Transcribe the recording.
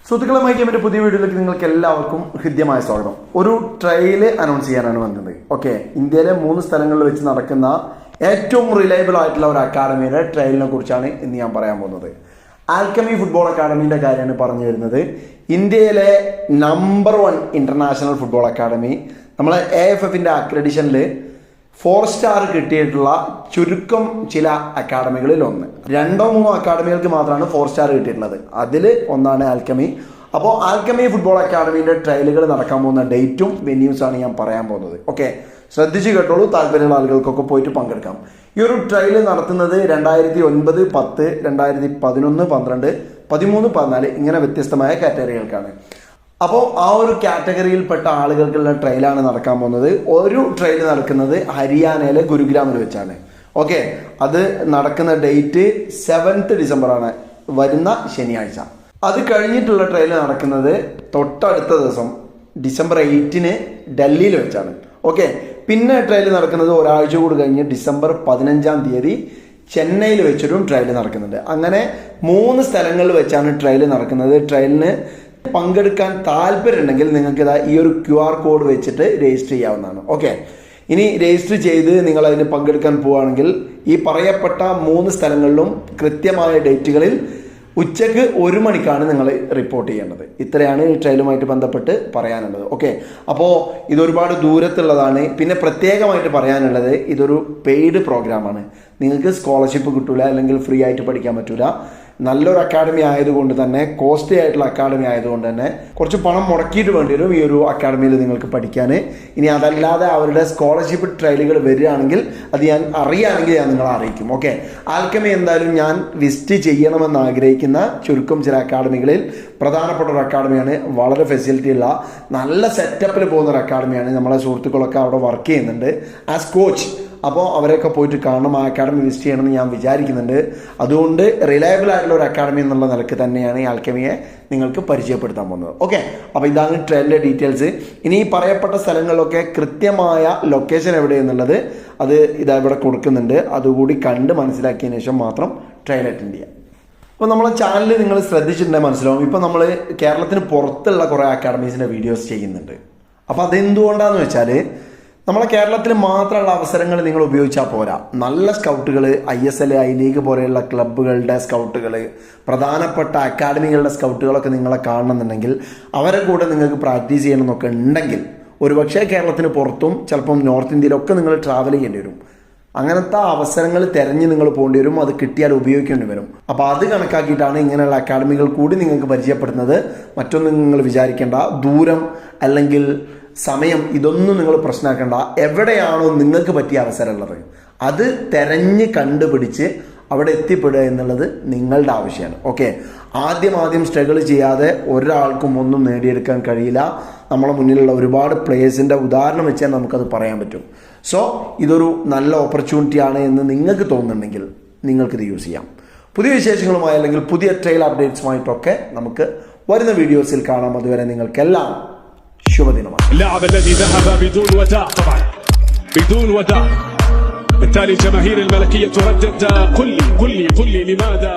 സുഹൃത്തുക്കളെ മൈക്കിയമിന്റെ പുതിയ വീഡിയോയിലേക്ക് നിങ്ങൾക്ക് എല്ലാവർക്കും ഹൃദ്യമായ സ്വാഗതം. ഒരു ട്രയൽ അനൗൺസ് ചെയ്യാനാണ് വന്നത്. ഓക്കെ, ഇന്ത്യയിലെ 3 സ്ഥലങ്ങളിൽ വെച്ച് നടക്കുന്ന ഏറ്റവും റിലയബിൾ ആയിട്ടുള്ള ഒരു അക്കാഡമിയുടെ ട്രയലിനെ കുറിച്ചാണ് ഇന്ന് ഞാൻ പറയാൻ പോകുന്നത്. ആൽക്കമി ഫുട്ബോൾ അക്കാഡമിയുടെ കാര്യമാണ് പറഞ്ഞു വരുന്നത്. ഇന്ത്യയിലെ നമ്പർ 1 ഇന്റർനാഷണൽ ഫുട്ബോൾ അക്കാഡമി, നമ്മളെ AFFന്റെ അക്രഡിഷനിൽ 4 സ്റ്റാർ കിട്ടിയിട്ടുള്ള ചുരുക്കം ചില അക്കാഡമികളിൽ ഒന്ന്. 2-3 അക്കാഡമികൾക്ക് മാത്രമാണ് 4 സ്റ്റാർ കിട്ടിയിട്ടുള്ളത്. അതിൽ ഒന്നാണ് ആൽക്കമി. അപ്പോൾ ആൽക്കമി ഫുട്ബോൾ അക്കാഡമിയുടെ ട്രയലുകൾ നടക്കാൻ പോകുന്ന ഡേറ്റും വെന്യൂസാണ് ഞാൻ പറയാൻ പോകുന്നത്. ഓക്കെ, ശ്രദ്ധിച്ച് കേട്ടോളൂ. താല്പര്യമുള്ള ആളുകൾക്കൊക്കെ പോയിട്ട് പങ്കെടുക്കാം. ഈ ഒരു ട്രയൽ നടത്തുന്നത് 2009, 10, 2011, 12, 13, 14 ഇങ്ങനെ വ്യത്യസ്തമായ കാറ്റഗറികൾക്കാണ്. അപ്പോൾ ആ ഒരു കാറ്റഗറിയിൽപ്പെട്ട ആളുകൾക്കുള്ള ട്രയലാണ് നടക്കാൻ പോകുന്നത്. ഒരു ട്രയൽ നടക്കുന്നത് ഹരിയാനയിലെ ഗുരുഗ്രാമിൽ വെച്ചാണ്. ഓക്കെ, അത് നടക്കുന്ന ഡേറ്റ് 7th ഡിസംബറാണ്, വരുന്ന ശനിയാഴ്ച. അത് കഴിഞ്ഞിട്ടുള്ള ട്രയൽ നടക്കുന്നത് തൊട്ടടുത്ത ദിവസം ഡിസംബർ 8 ഡൽഹിയിൽ വെച്ചാണ്. ഓക്കെ, പിന്നെ ട്രയൽ നടക്കുന്നത് ഒരാഴ്ച കൂടി കഴിഞ്ഞ് ഡിസംബർ 15 ചെന്നൈയിൽ വെച്ചൊരു ട്രയൽ നടക്കുന്നുണ്ട്. അങ്ങനെ 3 സ്ഥലങ്ങളിൽ വെച്ചാണ് ട്രയൽ നടക്കുന്നത്. ട്രയലിന് പങ്കെടുക്കാൻ താല്പര്യമുണ്ടെങ്കിൽ നിങ്ങൾക്ക് ഈ ഒരു QR കോഡ് വെച്ചിട്ട് രജിസ്റ്റർ ചെയ്യാവുന്നതാണ്. ഓക്കെ, ഇനി രജിസ്റ്റർ ചെയ്ത് നിങ്ങൾ അതിന് പങ്കെടുക്കാൻ പോവുകയാണെങ്കിൽ ഈ പറയപ്പെട്ട 3 സ്ഥലങ്ങളിലും കൃത്യമായ ഡേറ്റുകളിൽ ഉച്ചയ്ക്ക് 1 മണിക്കാണ് നിങ്ങൾ റിപ്പോർട്ട് ചെയ്യേണ്ടത്. ഇത്രയാണ് ഈ ട്രയലുമായിട്ട് ബന്ധപ്പെട്ട് പറയാനുള്ളത്. ഓക്കെ, അപ്പോൾ ഇതൊരുപാട് ദൂരത്തുള്ളതാണ്. പിന്നെ പ്രത്യേകമായിട്ട് പറയാനുള്ളത്, ഇതൊരു പെയ്ഡ് പ്രോഗ്രാമാണ്. നിങ്ങൾക്ക് സ്കോളർഷിപ്പ് കിട്ടൂല, അല്ലെങ്കിൽ ഫ്രീ ആയിട്ട് പഠിക്കാൻ പറ്റൂല. നല്ലൊരു അക്കാഡമി ആയതുകൊണ്ട് തന്നെ, കോസ്റ്റ്ലി ആയിട്ടുള്ള അക്കാഡമി ആയതുകൊണ്ട് തന്നെ കുറച്ച് പണം മുടക്കിയിട്ട് വേണ്ടി വരും ഈ ഒരു അക്കാഡമിയിൽ നിങ്ങൾക്ക് പഠിക്കാൻ. ഇനി അതല്ലാതെ അവരുടെ സ്കോളർഷിപ്പ് ട്രയലുകൾ വരികയാണെങ്കിൽ അത് ഞാൻ അറിയുകയാണെങ്കിൽ ഞാൻ നിങ്ങളെ അറിയിക്കും. ഓക്കെ, ആൽക്കമി എന്തായാലും ഞാൻ വിസിറ്റ് ചെയ്യണമെന്ന് ആഗ്രഹിക്കുന്ന ചുരുക്കം ചില അക്കാഡമികളിൽ പ്രധാനപ്പെട്ട ഒരു അക്കാഡമിയാണ്. വളരെ ഫെസിലിറ്റി ഉള്ള നല്ല സെറ്റപ്പിൽ പോകുന്ന ഒരു അക്കാഡമിയാണ്. നമ്മളെ സുഹൃത്തുക്കളൊക്കെ അവിടെ വർക്ക് ചെയ്യുന്നുണ്ട് ആസ് കോച്ച്. അപ്പോൾ അവരെയൊക്കെ പോയിട്ട് കാണണം, ആ അക്കാഡമി വിസിറ്റ് ചെയ്യണമെന്ന് ഞാൻ വിചാരിക്കുന്നുണ്ട്. അതുകൊണ്ട് റിലയബിൾ ആയിട്ടുള്ള ഒരു അക്കാഡമി എന്നുള്ള നിലക്ക് തന്നെയാണ് ഈ ആൽക്കമിയെ നിങ്ങൾക്ക് പരിചയപ്പെടുത്താൻ പോകുന്നത്. ഓക്കെ, അപ്പോൾ ഇതാണ് ട്രയലിൻ്റെ ഡീറ്റെയിൽസ്. ഇനി ഈ പറയപ്പെട്ട സ്ഥലങ്ങളിലൊക്കെ കൃത്യമായ ലൊക്കേഷൻ എവിടെയെന്നുള്ളത് അത് ഇവിടെ കൊടുക്കുന്നുണ്ട്. അതുകൂടി കണ്ട് മനസ്സിലാക്കിയതിന് ശേഷം മാത്രം ട്രയൽ അറ്റൻഡ് ചെയ്യാം. അപ്പോൾ നമ്മളെ ചാനൽ നിങ്ങൾ ശ്രദ്ധിച്ചിട്ടുണ്ടെങ്കിൽ മനസ്സിലാവും, ഇപ്പോൾ നമ്മൾ കേരളത്തിന് പുറത്തുള്ള കുറേ അക്കാഡമീസിൻ്റെ വീഡിയോസ് ചെയ്യുന്നുണ്ട്. അപ്പോൾ അതെന്തുകൊണ്ടാണെന്ന് വെച്ചാൽ, നമ്മളെ കേരളത്തിൽ മാത്രമുള്ള അവസരങ്ങൾ നിങ്ങൾ ഉപയോഗിച്ചാൽ പോരാ. നല്ല സ്കൗട്ടുകൾ, ISL, I ലീഗ് പോലെയുള്ള ക്ലബ്ബുകളുടെ സ്കൗട്ടുകൾ, പ്രധാനപ്പെട്ട അക്കാഡമികളുടെ സ്കൗട്ടുകളൊക്കെ നിങ്ങളെ കാണണമെന്നുണ്ടെങ്കിൽ, അവരെ കൂടെ നിങ്ങൾക്ക് പ്രാക്ടീസ് ചെയ്യണമെന്നൊക്കെ ഉണ്ടെങ്കിൽ ഒരുപക്ഷെ കേരളത്തിന് പുറത്തും ചിലപ്പം നോർത്ത് ഇന്ത്യയിലൊക്കെ നിങ്ങൾ ട്രാവൽ ചെയ്യേണ്ടി വരും. അങ്ങനത്തെ അവസരങ്ങൾ തിരഞ്ഞ് നിങ്ങൾ പോകേണ്ടി വരും. അത് കിട്ടിയാൽ ഉപയോഗിക്കേണ്ടി വരും. അപ്പോൾ അത് കണക്കാക്കിയിട്ടാണ് ഇങ്ങനെയുള്ള അക്കാഡമികൾ കൂടി നിങ്ങൾക്ക് പരിചയപ്പെടുന്നത്. മറ്റൊന്നും നിങ്ങൾ വിചാരിക്കേണ്ട, ദൂരം അല്ലെങ്കിൽ സമയം ഇതൊന്നും നിങ്ങൾ പ്രശ്നമാക്കേണ്ട. എവിടെയാണോ നിങ്ങൾക്ക് പറ്റിയ അവസരം ഉള്ളത് അത് തിരഞ്ഞ് കണ്ടുപിടിച്ച് അവിടെ എത്തിപ്പെടുക എന്നുള്ളത് നിങ്ങളുടെ ആവശ്യമാണ്. ഓക്കെ, ആദ്യം സ്ട്രഗിൾ ചെയ്യാതെ ഒരാൾക്കും ഒന്നും നേടിയെടുക്കാൻ കഴിയില്ല. നമ്മളെ മുന്നിലുള്ള ഒരുപാട് പ്ലേയേഴ്സിൻ്റെ ഉദാഹരണം വെച്ചാൽ നമുക്കത് പറയാൻ പറ്റും. സോ ഇതൊരു നല്ല ഓപ്പർച്യൂണിറ്റിയാണ് എന്ന് നിങ്ങൾക്ക് തോന്നുന്നുണ്ടെങ്കിൽ നിങ്ങൾക്കിത് യൂസ് ചെയ്യാം. പുതിയ വിശേഷങ്ങളുമായി അല്ലെങ്കിൽ പുതിയ ട്രയൽ അപ്ഡേറ്റ്സുമായിട്ടൊക്കെ നമുക്ക് വരുന്ന വീഡിയോസിൽ കാണാം. അതുവരെ നിങ്ങൾക്കെല്ലാം ശുഭദിനമാണ്. اللاعب الذي ذهب بدون وداع، طبعا بدون وداع، بالتالي جماهير الملكية تردد قل لي لماذا